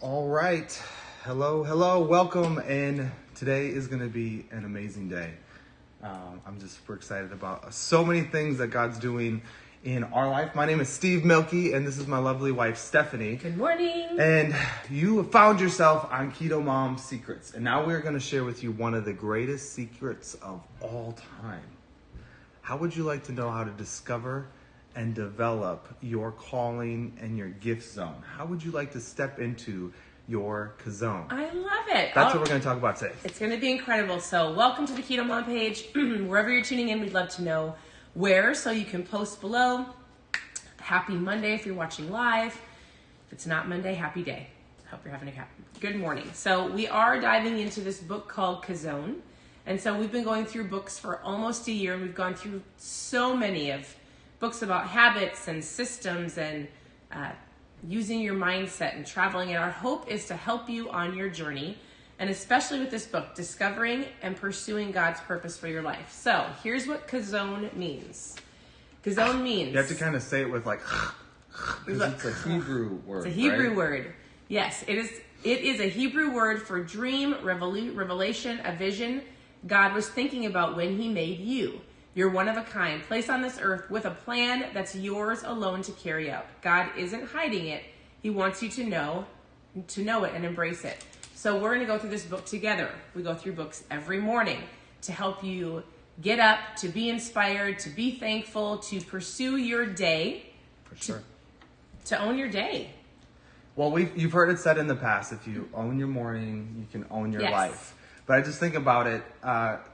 All right. Hello, welcome. And today is going to be an amazing day. I'm just super excited about so many things that God's doing in our life. My name is Steve Milky, and this is my lovely wife, Stephanie. Good morning. And you have found yourself on KetoMom Secrets. And now we're going to share with you one of the greatest secrets of all time. How would you like to know how to discover and develop your calling and your gift zone? How would you like to step into your Chazown? I love it. That's what we're going to talk about today. It's going to be incredible. So welcome to the KetoMom page. Wherever you're tuning in, we'd love to know where, so you can post below. Happy Monday if you're watching live. If it's not Monday, happy day. Hope you're having a good morning. So we are diving into this book called Chazown. And so we've been going through books for almost a year. We've gone through so many of books about habits and systems and using your mindset and traveling. And our hope is to help you on your journey, and especially with this book, discovering and pursuing God's purpose for your life. So here's what Chazown means. Chazown means... You have to kind of say it with like... It's a Hebrew word, It's a Hebrew right? word. Yes, it is a Hebrew word for dream, revelation, a vision God was thinking about when he made you. You're one of a kind, placed on this earth with a plan that's yours alone to carry out. God isn't hiding it. He wants you to know it and embrace it. So we're going to go through this book together. We go through books every morning to help you get up, to be inspired, to be thankful, to pursue your day. For sure. To own your day. Well, you've heard it said in the past, if you own your morning, you can own your life. But I just think about it,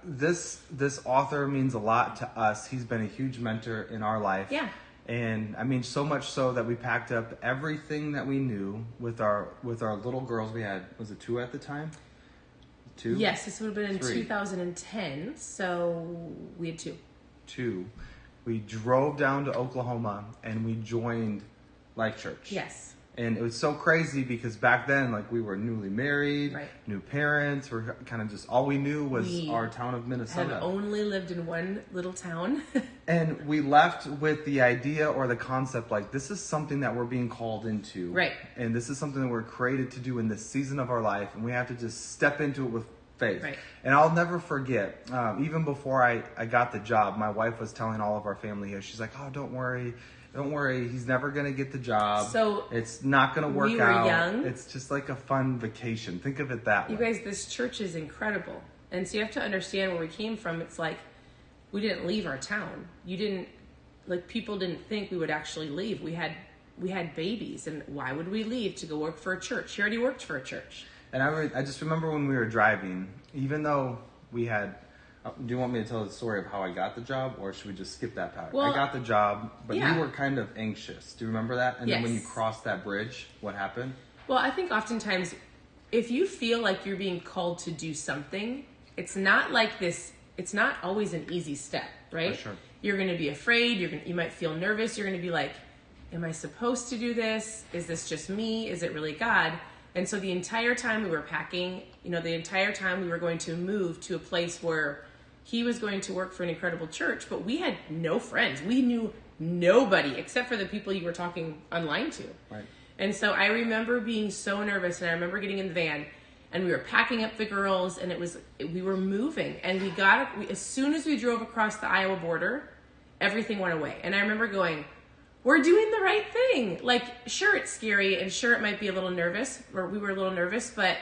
this author means a lot to us. He's been a huge mentor in our life. Yeah. And I mean, so much so that we packed up everything that we knew with our little girls. We had, was it 2 at the time? 2? Yes, this would have been in 3. 2010, so we had 2. 2. We drove down to Oklahoma and we joined Life Church. Yes. And it was so crazy because back then, like, we were newly married, right. New parents. We're kind of just, all we knew was our town of Minnesota. Had only lived in one little town. And we left with the idea or the concept, like, this is something that we're being called into. Right. And this is something that we're created to do in this season of our life. And we have to just step into it with faith. Right. And I'll never forget, even before I got the job, my wife was telling all of our family here, she's like, oh, don't worry, he's never going to get the job. So it's not going to work out. We were young. It's just like a fun vacation. Think of it that way. You guys, this church is incredible. And so you have to understand where we came from. It's like, we didn't leave our town. People didn't think we would actually leave. We had babies, and why would we leave to go work for a church? He already worked for a church. And I just remember when we were driving, even though we had... do you want me to tell the story of how I got the job, or should we just skip that part? Well, I got the job, but yeah. you were kind of anxious. Do you remember that? And then when you Yes. crossed that bridge, what happened? Well, I think oftentimes, if you feel like you're being called to do something, it's not like this. It's not always an easy step, right? For sure. You're going to be afraid. You might feel nervous. You're going to be like, am I supposed to do this? Is this just me? Is it really God? And so the entire time we were packing, the entire time we were going to move to a place where he was going to work for an incredible church, but we had no friends. We knew nobody except for the people you were talking online to. Right. And so I remember being so nervous, and I remember getting in the van, and we were packing up the girls, and we were moving, and as soon as we drove across the Iowa border, everything went away. And I remember going, we're doing the right thing. Like, sure, it's scary, and sure, it might be a little nervous, or we were a little nervous, but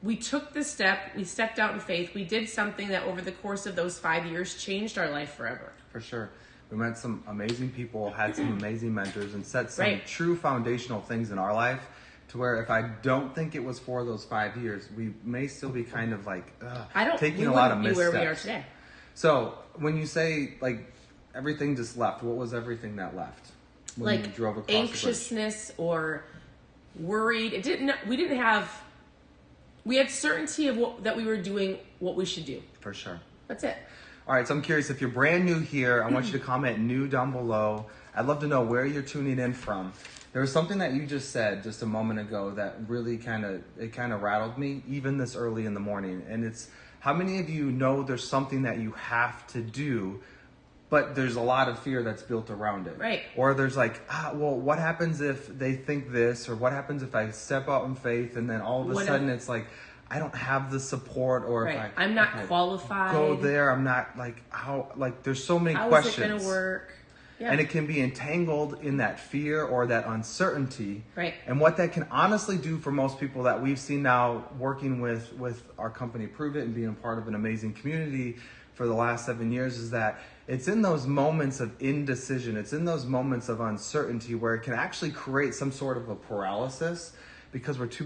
we took the step. We stepped out in faith. We did something that over the course of those 5 years changed our life forever. For sure. We met some amazing people, had some amazing mentors, and set some Right. true foundational things in our life to where if I don't think it was for those 5 years, we may still be kind of like taking a lot of missteps. We wouldn't be where we are today. So when you say, like, everything just left, what was everything that left? When you drove across anxiousness or worried. We had certainty of that we were doing what we should do. For sure. That's it. All right, so I'm curious, if you're brand new here, I want you to comment new down below. I'd love to know where you're tuning in from. There was something that you just said just a moment ago that really kind of rattled me, even this early in the morning. And it's, how many of you know there's something that you have to do, but there's a lot of fear that's built around it. Right. Or there's like, well, what happens if they think this? Or what happens if I step out in faith and then all of a sudden it's like, I don't have the support, or right. if I'm not qualified. Go there, I'm not like, how, like there's so many how questions. How is it going to work? Yeah. And it can be entangled in that fear or that uncertainty. Right. And what that can honestly do for most people that we've seen now working with our company Prove It and being a part of an amazing community for the last 7 years is that it's in those moments of indecision, it's in those moments of uncertainty where it can actually create some sort of a paralysis because we're too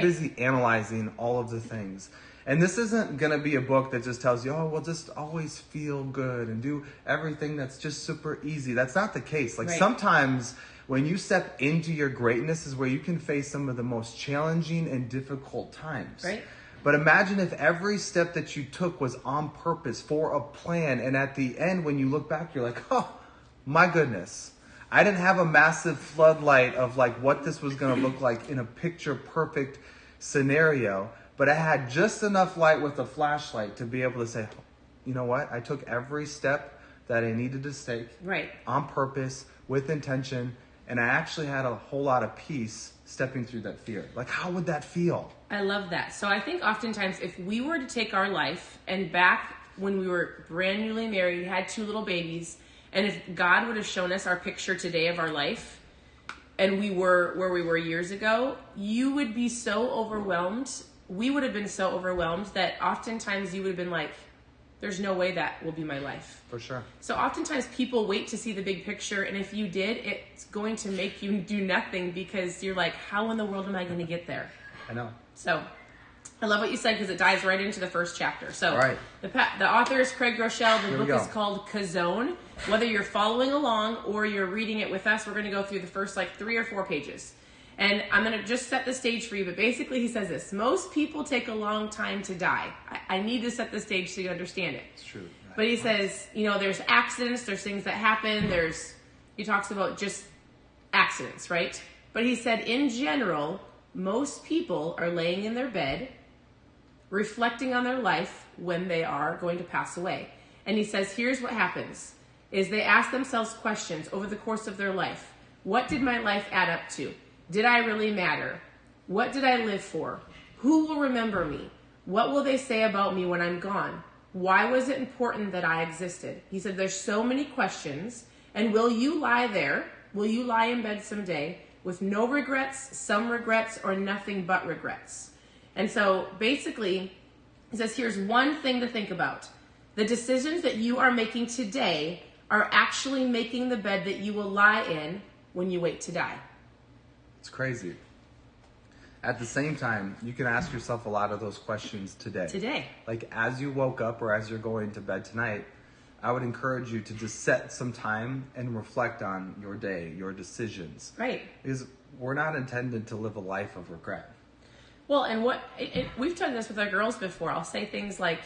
busy analyzing all of the things. And this isn't going to be a book that just tells you, oh, well, just always feel good and do everything that's just super easy. That's not the case. Like sometimes when you step into your greatness is where you can face some of the most challenging and difficult times. Right. But imagine if every step that you took was on purpose for a plan. And at the end, when you look back, you're like, oh, my goodness. I didn't have a massive floodlight of like what this was going to look like in a picture perfect scenario. But I had just enough light with a flashlight to be able to say, you know what? I took every step that I needed to take on purpose, with intention, and I actually had a whole lot of peace stepping through that fear. Like, how would that feel? I love that. So I think oftentimes if we were to take our life and back when we were brand newly married, had 2 little babies, and if God would have shown us our picture today of our life, and we were where we were years ago, you would be so overwhelmed. We would have been so overwhelmed that oftentimes you would have been like, there's no way that will be my life. For sure. So oftentimes people wait to see the big picture, and if you did, it's going to make you do nothing because you're like, how in the world am I going to get there? I know. So I love what you said because it dives right into the first chapter. So the author is Craig Groeschel. The book is called Chazown. Whether you're following along or you're reading it with us, we're going to go through the first like 3 or 4 pages. And I'm going to just set the stage for you, but basically he says this: most people take a long time to die. I need to set the stage so you understand it. It's true. Right. But he says, there's accidents, there's things that happen, he talks about just accidents, right? But he said, in general, most people are laying in their bed, reflecting on their life when they are going to pass away. And he says, here's what happens, is they ask themselves questions over the course of their life. What did my life add up to? Did I really matter? What did I live for? Who will remember me? What will they say about me when I'm gone? Why was it important that I existed? He said, there's so many questions. And will you lie there? Will you lie in bed someday with no regrets, some regrets, or nothing but regrets? And so basically, he says, here's one thing to think about. The decisions that you are making today are actually making the bed that you will lie in when you wait to die. It's crazy. At the same time, you can ask yourself a lot of those questions today. Like as you woke up or as you're going to bed tonight, I would encourage you to just set some time and reflect on your day, your decisions. Right. Because we're not intended to live a life of regret. Well, and we've done this with our girls before. I'll say things like,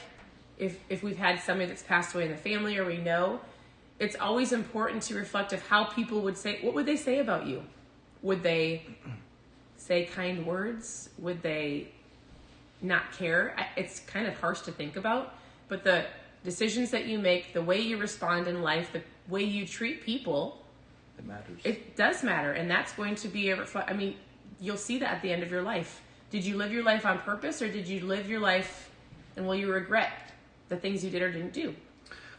if we've had somebody that's passed away in the family or we know, it's always important to reflect of how people would say, what would they say about you? Would they say kind words? Would they not care? It's kind of harsh to think about, but the decisions that you make, the way you respond in life, the way you treat people, it matters. It does matter, and that's going to be you'll see that at the end of your life. Did you live your life on purpose, or did you live your life and will you regret the things you did or didn't do?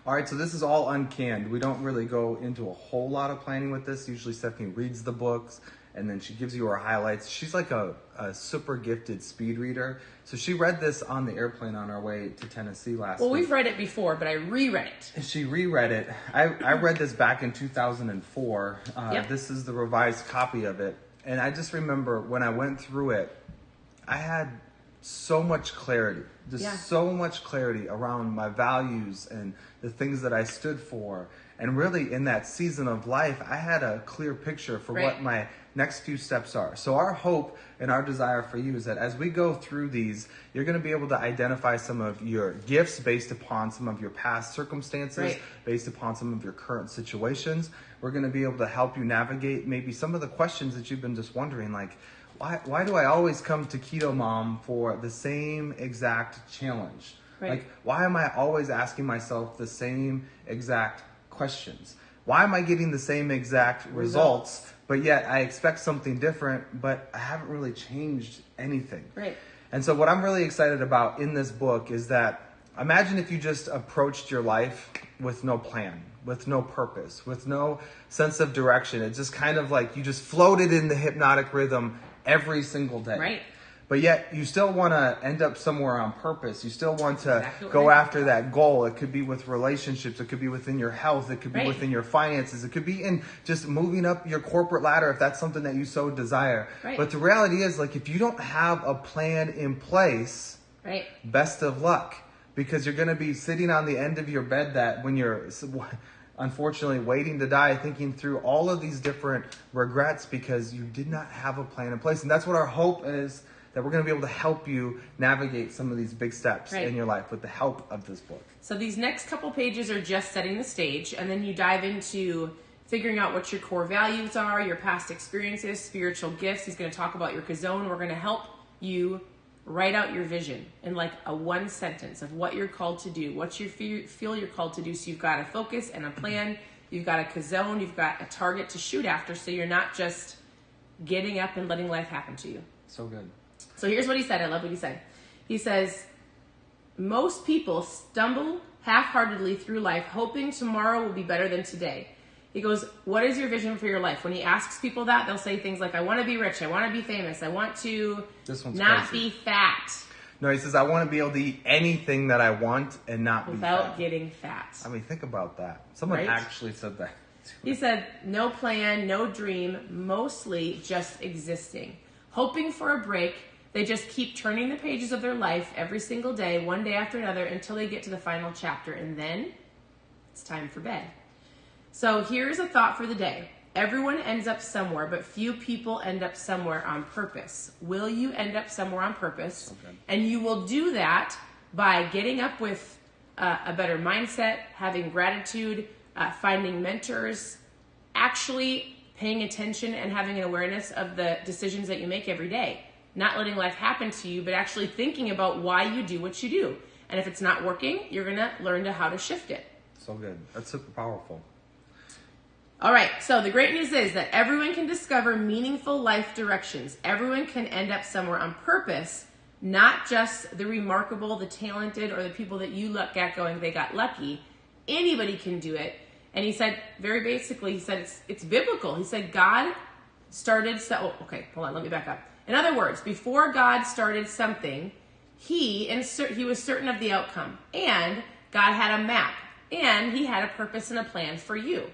All right, so this is all uncanned. We don't really go into a whole lot of planning with this. Usually Stephanie reads the books and then she gives you her highlights. She's like a super gifted speed reader. So she read this on the airplane on our way to Tennessee last week. Well, we've read it before, but I reread it. She reread it. I read this back in 2004. This is the revised copy of it. And I just remember when I went through it, I had so much clarity. So much clarity around my values and the things that I stood for. And really in that season of life, I had a clear picture for what my next few steps are. So our hope and our desire for you is that as we go through these, you're going to be able to identify some of your gifts based upon some of your past circumstances, based upon some of your current situations. We're going to be able to help you navigate maybe some of the questions that you've been just wondering, like, why do I always come to KetoMom for the same exact challenge? Like, why am I always asking myself the same exact questions. Why am I getting the same exact results, but yet I expect something different, but I haven't really changed anything? Right. And so what I'm really excited about in this book is that imagine if you just approached your life with no plan, with no purpose, with no sense of direction. It's just kind of like you just floated in the hypnotic rhythm every single day. Right. But yet you still want to end up somewhere on purpose. You still want to Exactly go right. after that goal. It could be with relationships. It could be within your health. It could be Right. within your finances. It could be in just moving up your corporate ladder if that's something that you so desire. Right. But the reality is, like, if you don't have a plan in place, Right. best of luck, because you're going to be sitting on the end of your bed that when you're unfortunately waiting to die, thinking through all of these different regrets because you did not have a plan in place. And that's what our hope is, that we're going to be able to help you navigate some of these big steps Right. in your life with the help of this book. So these next couple pages are just setting the stage, and then you dive into figuring out what your core values are, your past experiences, spiritual gifts. He's going to talk about your Chazown. We're going to help you write out your vision in like a one sentence of what you're called to do, what you feel you're called to do. So you've got a focus and a plan. You've got a Chazown. You've got a target to shoot after, so you're not just getting up and letting life happen to you. So good. So here's what he said. I love what he said. He says, most people stumble half-heartedly through life hoping tomorrow will be better than today. He goes, what is your vision for your life? When he asks people that, they'll say things like, I want to be rich. I want to be famous. I want to not crazy. be fat. No, he says, I want to be able to eat anything that I want and not without be fat. getting fat. I mean, think about that. Someone Right? actually said that. He said, no plan, no dream, mostly just existing. Hoping for a break, they just keep turning the pages of their life every single day, one day after another, until they get to the final chapter. And then it's time for bed. So here's a thought for the day. Everyone ends up somewhere, but few people end up somewhere on purpose. Will you end up somewhere on purpose? Okay. And you will do that by getting up with a better mindset, having gratitude, finding mentors, actually paying attention and having an awareness of the decisions that you make every day. Not letting life happen to you, but actually thinking about why you do what you do. And if it's not working, you're going to learn how to shift it. So good. That's super powerful. All right, so the great news is that everyone can discover meaningful life directions. Everyone can end up somewhere on purpose, not just the remarkable, the talented, or the people that you look at going, they got lucky. Anybody can do it. And he said, very basically, he said it's biblical. He said God started, hold on, let me back up. In other words, before God started something, he was certain of the outcome. And God had a map. And he had a purpose and a plan for you.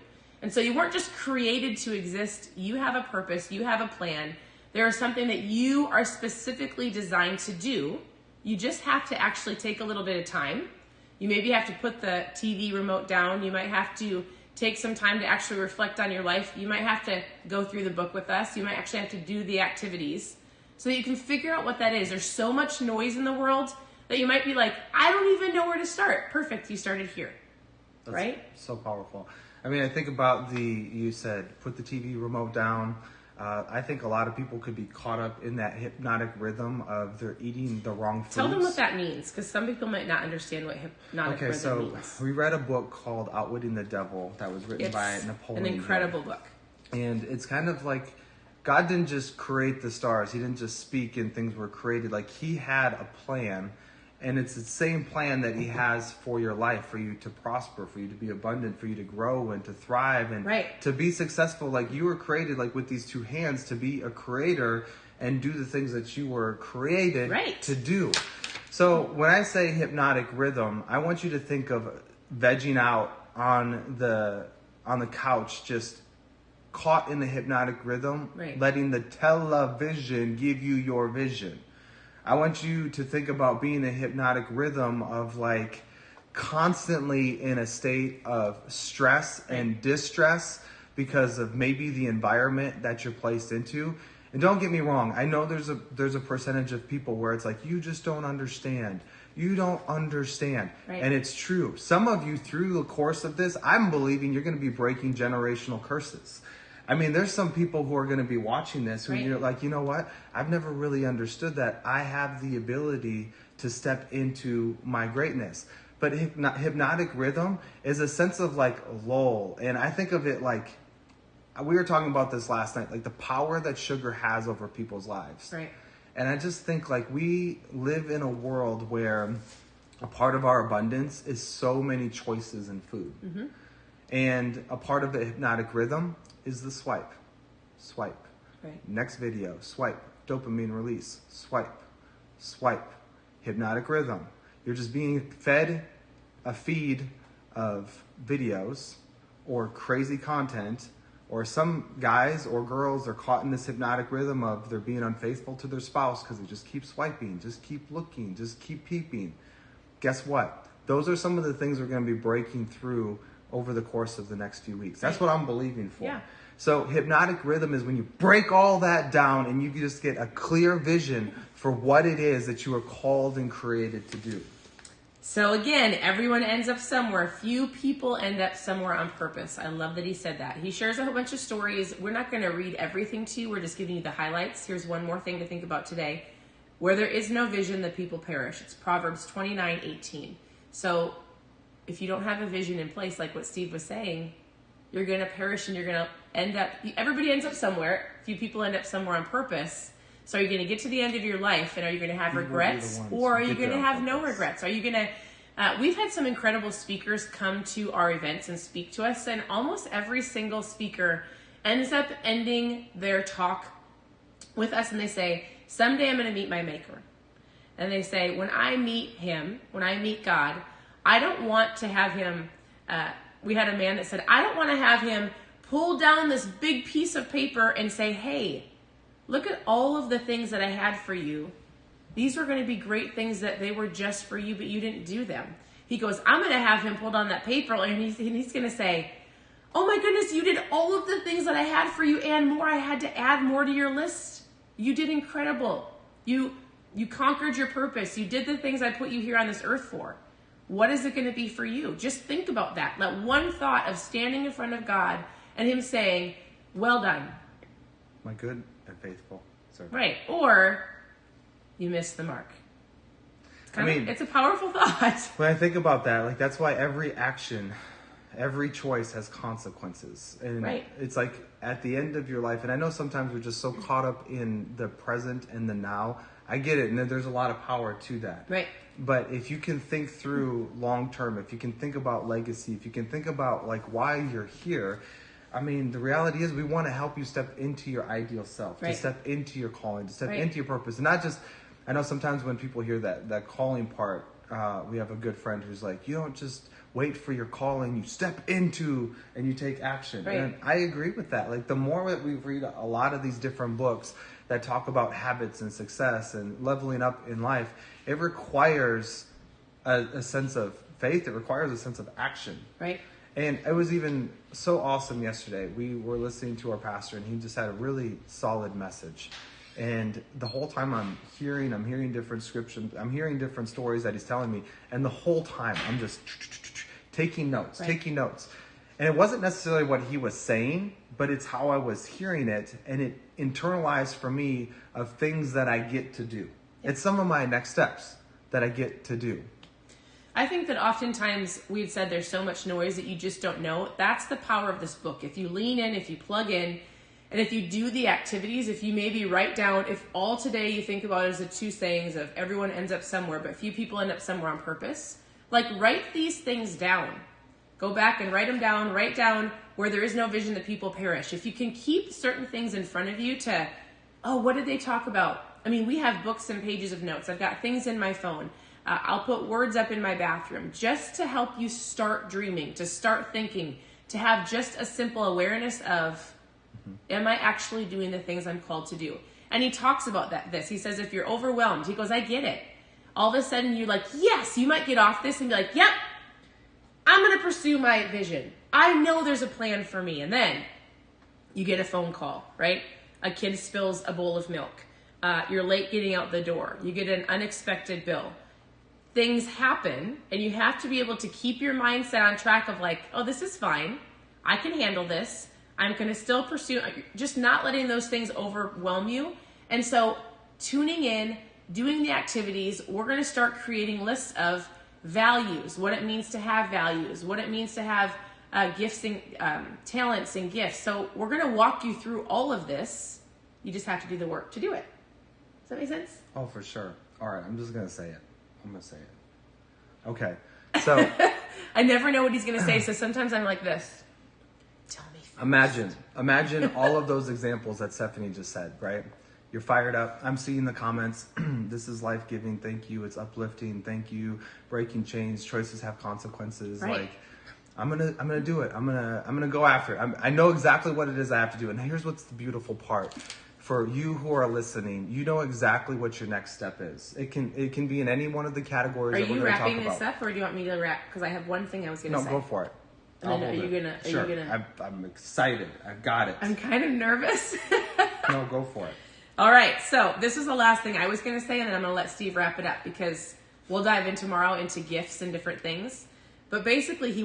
And so you weren't just created to exist. You have a purpose. You have a plan. There is something that you are specifically designed to do. You just have to actually take a little bit of time. You maybe have to put the TV remote down. You might have to take some time to actually reflect on your life. You might have to go through the book with us. You might actually have to do the activities so that you can figure out what that is. There's so much noise in the world that you might be like, I don't even know where to start. Perfect. You started here. That's right? So powerful. I mean, I think about you said, put the TV remote down. I think a lot of people could be caught up in that hypnotic rhythm of they're eating the wrong foods. Tell them what that means, because some people might not understand what hypnotic rhythm means. We read a book called Outwitting the Devil that was written by Napoleon An incredible Hill. book. And it's kind of like God didn't just create the stars. He didn't just speak and things were created. Like he had a plan. And it's the same plan that he has for your life, for you to prosper, for you to be abundant, for you to grow and to thrive and to be successful. Like you were created like with these two hands to be a creator and do the things that you were created to do. So when I say hypnotic rhythm, I want you to think of vegging out on the couch, just caught in the hypnotic rhythm, letting the television give you your vision. I want you to think about being in a hypnotic rhythm of like constantly in a state of stress and distress because of maybe the environment that you're placed into. And don't get me wrong, I know there's a percentage of people where it's like, you just don't understand. You don't understand. And it's true. Some of you through the course of this, I'm believing you're going to be breaking generational curses. I mean, there's some people who are going to be watching this who you're like, you know what? I've never really understood that I have the ability to step into my greatness. But hypnotic rhythm is a sense of like lull. And I think of it like, we were talking about this last night, like the power that sugar has over people's lives. Right. And I just think like we live in a world where a part of our abundance is so many choices in food. Mm-hmm. And a part of the hypnotic rhythm is the swipe. Swipe. Right. Next video, swipe. Dopamine release, swipe. Swipe. Hypnotic rhythm. You're just being fed a feed of videos or crazy content, or some guys or girls are caught in this hypnotic rhythm of they're being unfaithful to their spouse because they just keep swiping, just keep looking, just keep peeping. Guess what? Those are some of the things we're going to be breaking through over the course of the next few weeks. That's what I'm believing for. Yeah. So hypnotic rhythm is when you break all that down and you just get a clear vision for what it is that you are called and created to do. So again, everyone ends up somewhere. Few people end up somewhere on purpose. I love that he said that. He shares a whole bunch of stories. We're not going to read everything to you. We're just giving you the highlights. Here's one more thing to think about today. Where there is no vision, the people perish. It's Proverbs 29:18. So if you don't have a vision in place, like what Steve was saying, you're going to perish and you're going to end up, everybody ends up somewhere. Few people end up somewhere on purpose. So are you going to get to the end of your life and are you going to have regrets, or are you going to have no regrets? Are you going to, we've had some incredible speakers come to our events and speak to us, and almost every single speaker ends up ending their talk with us and they say, someday I'm going to meet my maker. And they say, when I meet him, when I meet God, I don't want to have him, we had a man that said, I don't want to have him pull down this big piece of paper and say, hey, look at all of the things that I had for you. These were going to be great things that they were just for you, but you didn't do them. He goes, I'm going to have him pull down that paper and he's going to say, oh my goodness, you did all of the things that I had for you and more. I had to add more to your list. You did incredible. You conquered your purpose. You did the things I put you here on this earth for. What is it going to be for you? Just think about that. Let one thought of standing in front of God and him saying, well done. My good and faithful servant. Right. Or you missed the mark. It's a powerful thought. When I think about that, like that's why every action, every choice has consequences. And right. It's like at the end of your life, and I know sometimes we're just so caught up in the present and the now. I get it, and there's a lot of power to that. Right. But if you can think through long term, if you can think about legacy, if you can think about like why you're here, I mean, the reality is we want to help you step into your ideal self, right. to step into your calling, to step right. into your purpose. And not just, I know sometimes when people hear that calling part, we have a good friend who's like, you don't just wait for your calling, you step into and you take action. Right. And I agree with that. Like the more that we read a lot of these different books that talk about habits and success and leveling up in life, it requires a sense of faith. It requires a sense of action. Right. And it was even so awesome yesterday. We were listening to our pastor and he just had a really solid message. And the whole time I'm hearing different scriptures, I'm hearing different stories that he's telling me. And the whole time I'm just taking notes. And it wasn't necessarily what he was saying, but it's how I was hearing it. And it internalized for me of things that I get to do. It's some of my next steps that I get to do. I think that oftentimes we've said there's so much noise that you just don't know. That's the power of this book. If you lean in, if you plug in, and if you do the activities, if you maybe write down, if all today you think about it as the two sayings of everyone ends up somewhere, but few people end up somewhere on purpose, like write these things down. Go back and write them down. Write down where there is no vision, the people perish. If you can keep certain things in front of you to, oh, what did they talk about? I mean, we have books and pages of notes. I've got things in my phone. I'll put words up in my bathroom just to help you start dreaming, to start thinking, to have just a simple awareness of, am I actually doing the things I'm called to do? And he talks about this. He says, if you're overwhelmed, he goes, I get it. All of a sudden you're like, yes, you might get off this and be like, yep, I'm going to pursue my vision. I know there's a plan for me. And then you get a phone call, right? A kid spills a bowl of milk. You're late getting out the door. You get an unexpected bill. Things happen, and you have to be able to keep your mindset on track of like, oh, this is fine. I can handle this. I'm going to still pursue, just not letting those things overwhelm you. And so tuning in, doing the activities, we're going to start creating lists of values, what it means to have values, what it means to have gifts and talents and gifts. So we're going to walk you through all of this. You just have to do the work to do it. Does that make sense? Oh, for sure. All right, I'm just going to say it. I'm going to say it. Okay, so... I never know what he's going to say, so sometimes I'm like this. Tell me first. Imagine all of those examples that Stephanie just said, right? You're fired up. I'm seeing the comments. This is life-giving. Thank you. It's uplifting. Thank you. Breaking chains. Choices have consequences. Right. Like, I'm gonna do it. I'm gonna go after it. I know exactly what it is I have to do. And here's what's the beautiful part. For you who are listening, you know exactly what your next step is. It can be in any one of the categories Are that we're you going to talk wrapping about. this up, or do you want me to wrap? Because I have one thing I was going to say. No, go for it. And then are you gonna? I'm excited. I've got it. I'm kind of nervous. No, go for it. All right, so this is the last thing I was going to say, and then I'm going to let Steve wrap it up because we'll dive in tomorrow into gifts and different things. But basically, we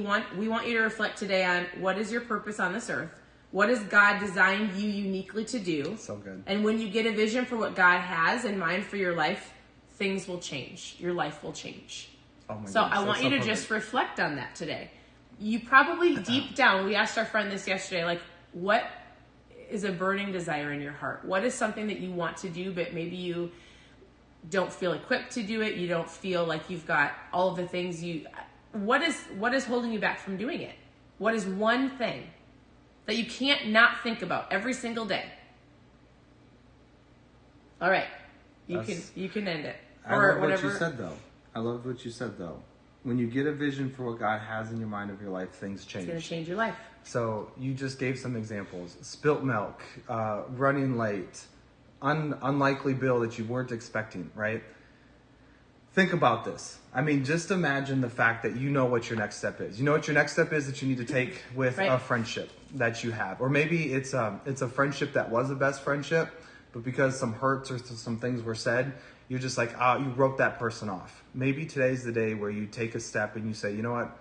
want you to reflect today on what is your purpose on this earth. What has God designed you uniquely to do? So good. And when you get a vision for what God has in mind for your life, things will change. Your life will change. Oh my so goodness, I want you to just reflect on that today. You probably deep down, we asked our friend this yesterday, like, what is a burning desire in your heart? What is something that you want to do, but maybe you don't feel equipped to do it? You don't feel like you've got all of the things what is holding you back from doing it? What is one thing that you can't not think about every single day? All right. You can end it. I love what you said, though. I love what you said, though. When you get a vision for what God has in your mind of your life, things change. It's going to change your life. So you just gave some examples. Spilt milk, running late, unlikely bill that you weren't expecting, right? Think about this. I mean, just imagine the fact that you know what your next step is. You know what your next step is that you need to take with right. a friendship that you have. Or maybe it's a friendship that was a best friendship, but because some hurts or some things were said, you're just like, you wrote that person off. Maybe today's the day where you take a step and you say, you know what?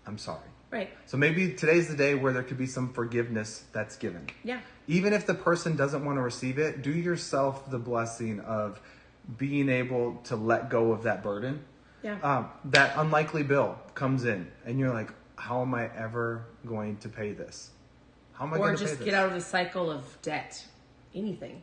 I'm sorry. Right. So maybe today's the day where there could be some forgiveness that's given. Yeah. Even if the person doesn't want to receive it, do yourself the blessing of being able to let go of that burden. Yeah. That unlikely bill comes in and you're like, how am I ever going to pay this? How am I going to pay this? Or just get out of the cycle of debt. Anything.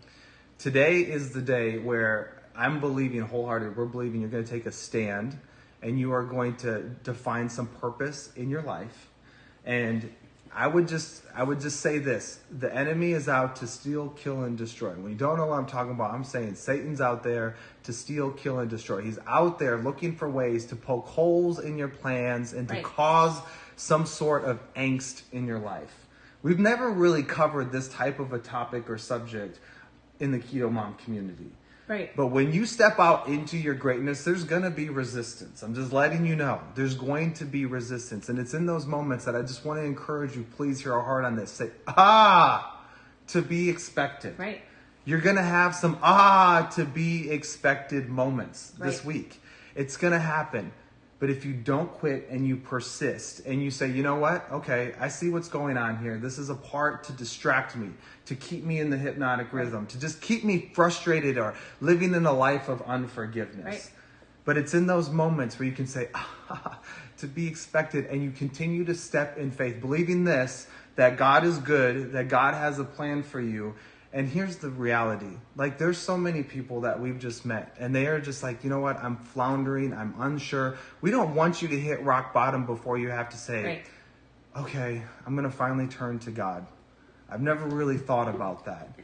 Today is the day where I'm believing wholeheartedly, we're believing you're going to take a stand and you are going to define some purpose in your life. And I would just say this: the enemy is out to steal, kill, and destroy. When you don't know what I'm talking about, I'm saying Satan's out there to steal, kill, and destroy. He's out there looking for ways to poke holes in your plans and to cause some sort of angst in your life. We've never really covered this type of a topic or subject in the KetoMom community. Right. But when you step out into your greatness, there's going to be resistance. I'm just letting you know. There's going to be resistance. And it's in those moments that I just want to encourage you, please hear our heart on this. Say, to be expected. Right. You're going to have some to be expected moments this week. It's going to happen. But if you don't quit and you persist and you say, you know what? Okay, I see what's going on here. This is a part to distract me, to keep me in the hypnotic rhythm, to just keep me frustrated or living in a life of unforgiveness. Right. But it's in those moments where you can say, to be expected, and you continue to step in faith, believing this, that God is good, that God has a plan for you. And here's the reality. Like, there's so many people that we've just met, and they are just like, you know what? I'm floundering. I'm unsure. We don't want you to hit rock bottom before you have to say, okay, I'm going to finally turn to God. I've never really thought about that.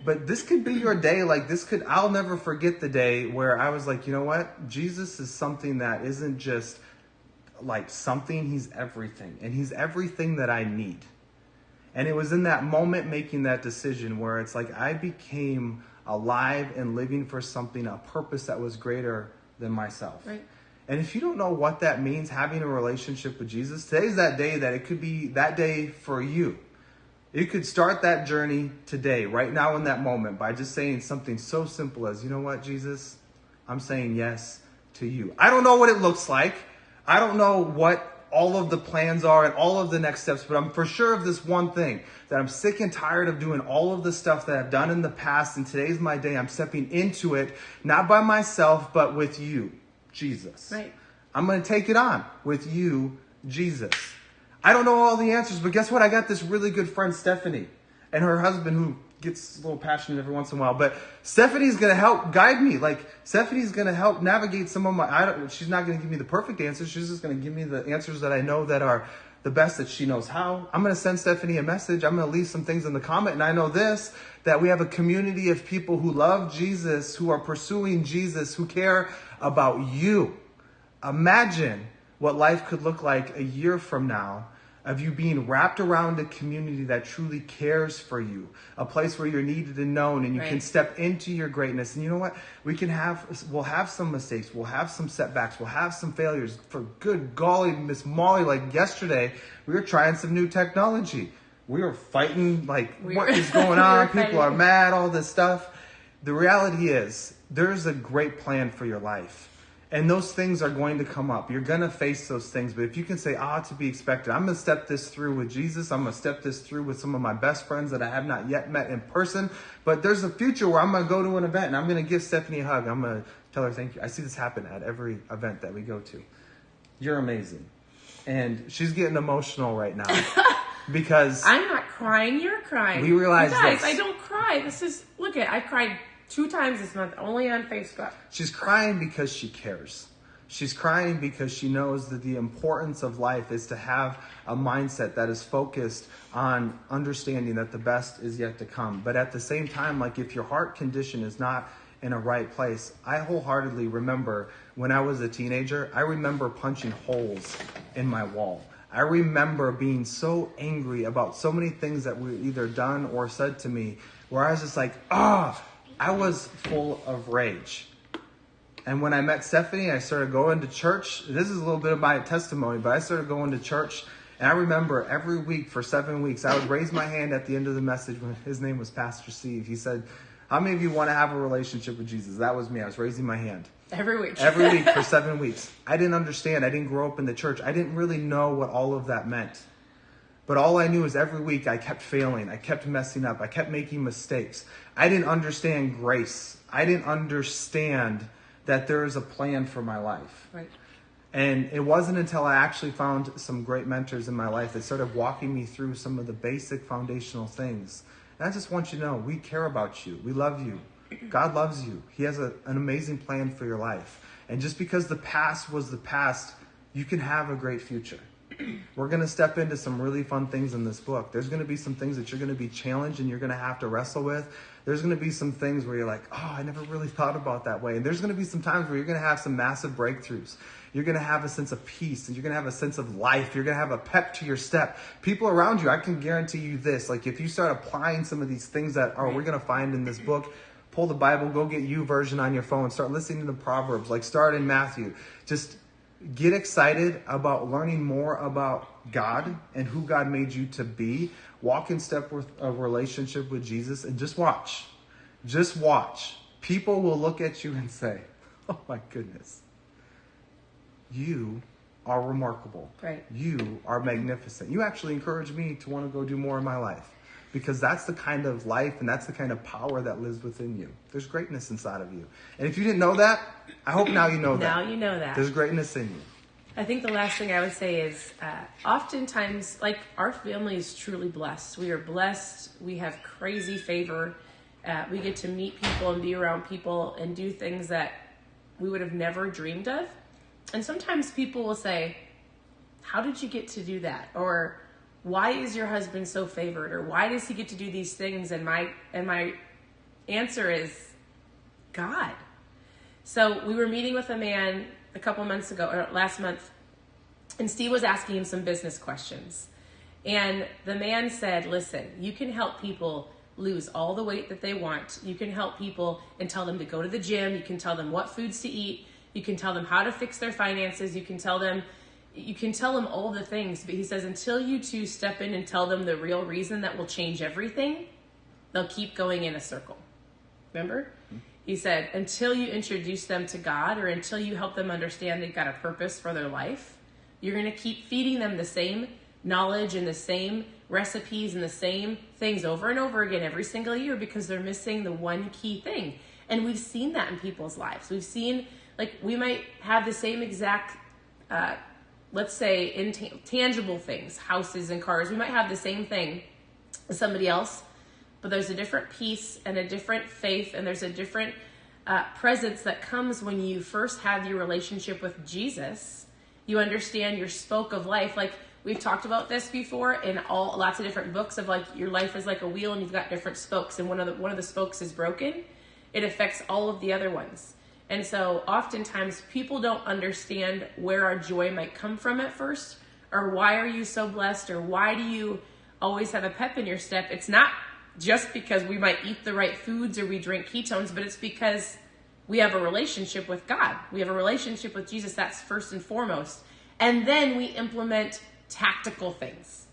But this could be your day. Like, I'll never forget the day where I was like, you know what? Jesus is something that isn't just like something. He's everything. And he's everything that I need. And it was in that moment making that decision where it's like I became alive and living for something, a purpose that was greater than myself. Right. And if you don't know what that means, having a relationship with Jesus, today's that day that it could be that day for you. You could start that journey today, right now in that moment, by just saying something so simple as, you know what, Jesus, I'm saying yes to you. I don't know what it looks like. I don't know what all of the plans are and all of the next steps, but I'm for sure of this one thing, that I'm sick and tired of doing all of the stuff that I've done in the past, and today's my day. I'm stepping into it, not by myself, but with you, Jesus. Right. I'm going to take it on with you, Jesus. I don't know all the answers, but guess what? I got this really good friend, Stephanie, and her husband who gets a little passionate every once in a while. But Stephanie's going to help guide me. Like, Stephanie's going to help navigate some of my... she's not going to give me the perfect answers. She's just going to give me the answers that I know that are the best that she knows how. I'm going to send Stephanie a message. I'm going to leave some things in the comment. And I know this, that we have a community of people who love Jesus, who are pursuing Jesus, who care about you. Imagine what life could look like a year from now of you being wrapped around a community that truly cares for you, a place where you're needed and known, and you can step into your greatness. And you know what? We'll have some mistakes, we'll have some setbacks, we'll have some failures. For good golly, Miss Molly, like yesterday, we were trying some new technology. We were fighting, what is going on? People are mad, all this stuff. The reality is, there's a great plan for your life. And those things are going to come up. You're going to face those things. But if you can say, to be expected. I'm going to step this through with Jesus. I'm going to step this through with some of my best friends that I have not yet met in person. But there's a future where I'm going to go to an event and I'm going to give Stephanie a hug. I'm going to tell her thank you. I see this happen at every event that we go to. You're amazing. And she's getting emotional right now. Because I'm not crying. You're crying. We realize guys, this. I don't cry. I cried 2 times this month, only on Facebook. She's crying because she cares. She's crying because she knows that the importance of life is to have a mindset that is focused on understanding that the best is yet to come. But at the same time, if your heart condition is not in a right place, I wholeheartedly remember when I was a teenager, I remember punching holes in my wall. I remember being so angry about so many things that were either done or said to me, where I was just I was full of rage. And when I met Stephanie, I started going to church. This is a little bit of my testimony, but I started going to church. And I remember every week for 7 weeks, I would raise my hand at the end of the message when his name was Pastor Steve. He said, how many of you want to have a relationship with Jesus? That was me. I was raising my hand. Every week. Every week for 7 weeks. I didn't understand. I didn't grow up in the church. I didn't really know what all of that meant. But all I knew is every week I kept failing. I kept messing up. I kept making mistakes. I didn't understand grace. I didn't understand that there is a plan for my life. Right. And it wasn't until I actually found some great mentors in my life that started walking me through some of the basic foundational things. And I just want you to know, we care about you. We love you. God loves you. He has an amazing plan for your life. And just because the past was the past, you can have a great future. We're going to step into some really fun things in this book. There's going to be some things that you're going to be challenged and you're going to have to wrestle with. There's going to be some things where you're like, I never really thought about that way. And there's going to be some times where you're going to have some massive breakthroughs. You're going to have a sense of peace and you're going to have a sense of life. You're going to have a pep to your step. People around you, I can guarantee you this, if you start applying some of these things that we're going to find in this book, pull the Bible, go get YouVersion on your phone, start listening to the Proverbs, start in Matthew. Just get excited about learning more about God and who God made you to be. Walk in step with a relationship with Jesus and just watch. Just watch. People will look at you and say, oh my goodness, you are remarkable. Right. You are magnificent. You actually encourage me to want to go do more in my life. Because that's the kind of life and that's the kind of power that lives within you. There's greatness inside of you. And if you didn't know that, I hope now you know that. Now you know that. There's greatness in you. I think the last thing I would say is oftentimes, our family is truly blessed. We are blessed. We have crazy favor. We get to meet people and be around people and do things that we would have never dreamed of. And sometimes people will say, how did you get to do that? Or why is your husband so favored? Or why does he get to do these things? And my answer is God. So we were meeting with a man a couple months ago, or last month, and Steve was asking him some business questions. And the man said, listen, you can help people lose all the weight that they want. You can help people and tell them to go to the gym. You can tell them what foods to eat. You can tell them how to fix their finances. You can tell them all the things, but he says until you two step in and tell them the real reason that will change everything, they'll keep going in a circle. Remember? He said until you introduce them to God or until you help them understand they've got a purpose for their life, you're going to keep feeding them the same knowledge and the same recipes and the same things over and over again every single year because they're missing the one key thing. And we've seen that in people's lives. We've seen, we might have the same exact let's say intangible things, houses and cars. We might have the same thing as somebody else, but there's a different peace and a different faith, and there's a different presence that comes when you first have your relationship with Jesus. You understand your spoke of life. Like we've talked about this before in lots of different books of like your life is like a wheel and you've got different spokes, and one of the spokes is broken. It affects all of the other ones. And so oftentimes people don't understand where our joy might come from at first, or why are you so blessed, or why do you always have a pep in your step. It's not just because we might eat the right foods or we drink ketones, but it's because we have a relationship with God. We have a relationship with Jesus. That's first and foremost. And then we implement tactical things,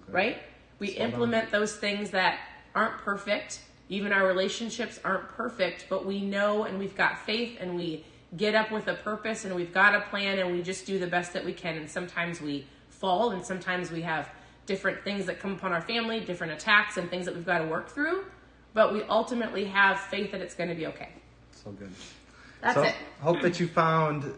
right? We implement those things that aren't perfect. Even our relationships aren't perfect, but we know and we've got faith and we get up with a purpose and we've got a plan and we just do the best that we can. And sometimes we fall and sometimes we have different things that come upon our family, different attacks and things that we've got to work through, but we ultimately have faith that it's going to be okay. So good. That's it. Hope that you found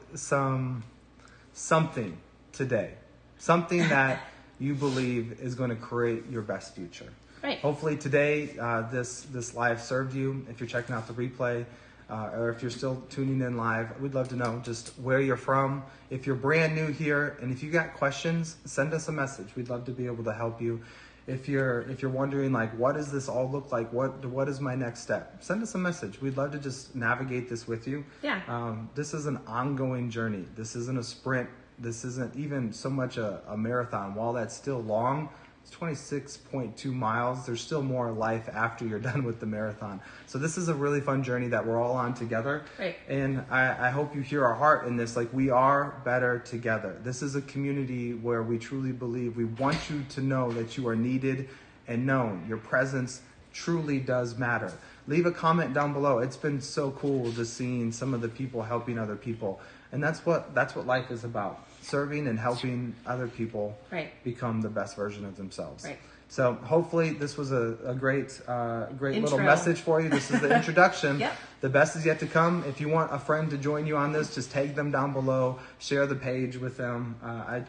something today, something that you believe is going to create your best future. Right. Hopefully today this live served you. If you're checking out the replay, or if you're still tuning in live, we'd love to know just where you're from. If you're brand new here, and if you got questions, send us a message. We'd love to be able to help you. If you're wondering like, what does this all look like? What is my next step? Send us a message. We'd love to just navigate this with you. Yeah. This is an ongoing journey. This isn't a sprint. This isn't even so much a marathon. While that's still long, it's 26.2 miles. There's still more life after you're done with the marathon. So this is a really fun journey that we're all on together. Right. And I hope you hear our heart in this. Like, we are better together. This is a community where we truly believe we want you to know that you are needed and known. Your presence truly does matter. Leave a comment down below. It's been so cool just seeing some of the people helping other people. And that's what life is about. Serving and helping other people become the best version of themselves. Right. So hopefully this was a great Intro. little message for you. This is the introduction. Yep. The best is yet to come. If you want a friend to join you on this, just tag them down below. Share the page with them.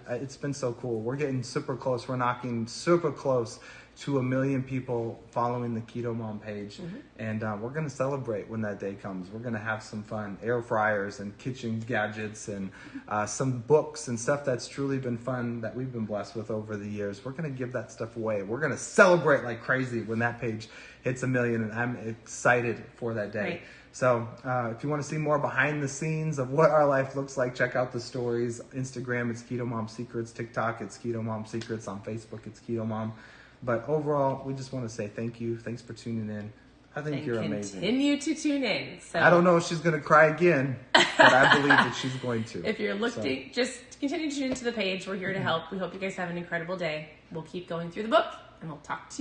It's been so cool. We're getting super close. We're knocking super close to 1 million people following the KetoMom page. Mm-hmm. And we're going to celebrate when that day comes. We're going to have some fun. Air fryers and kitchen gadgets and some books and stuff that's truly been fun that we've been blessed with over the years. We're going to give that stuff away. We're going to celebrate like crazy when that page hits 1 million, and I'm excited for that day. Right. So if you want to see more behind the scenes of what our life looks like, check out the stories. Instagram, it's KetoMom Secrets. TikTok, it's KetoMom Secrets. On Facebook, it's KetoMom. But overall, we just want to say thank you. Thanks for tuning in. I think you're amazing. Continue to tune in. So I don't know if she's going to cry again, but I believe that she's going to. If you're looking, just continue to tune into the page. We're here to help. We hope you guys have an incredible day. We'll keep going through the book, and we'll talk to you.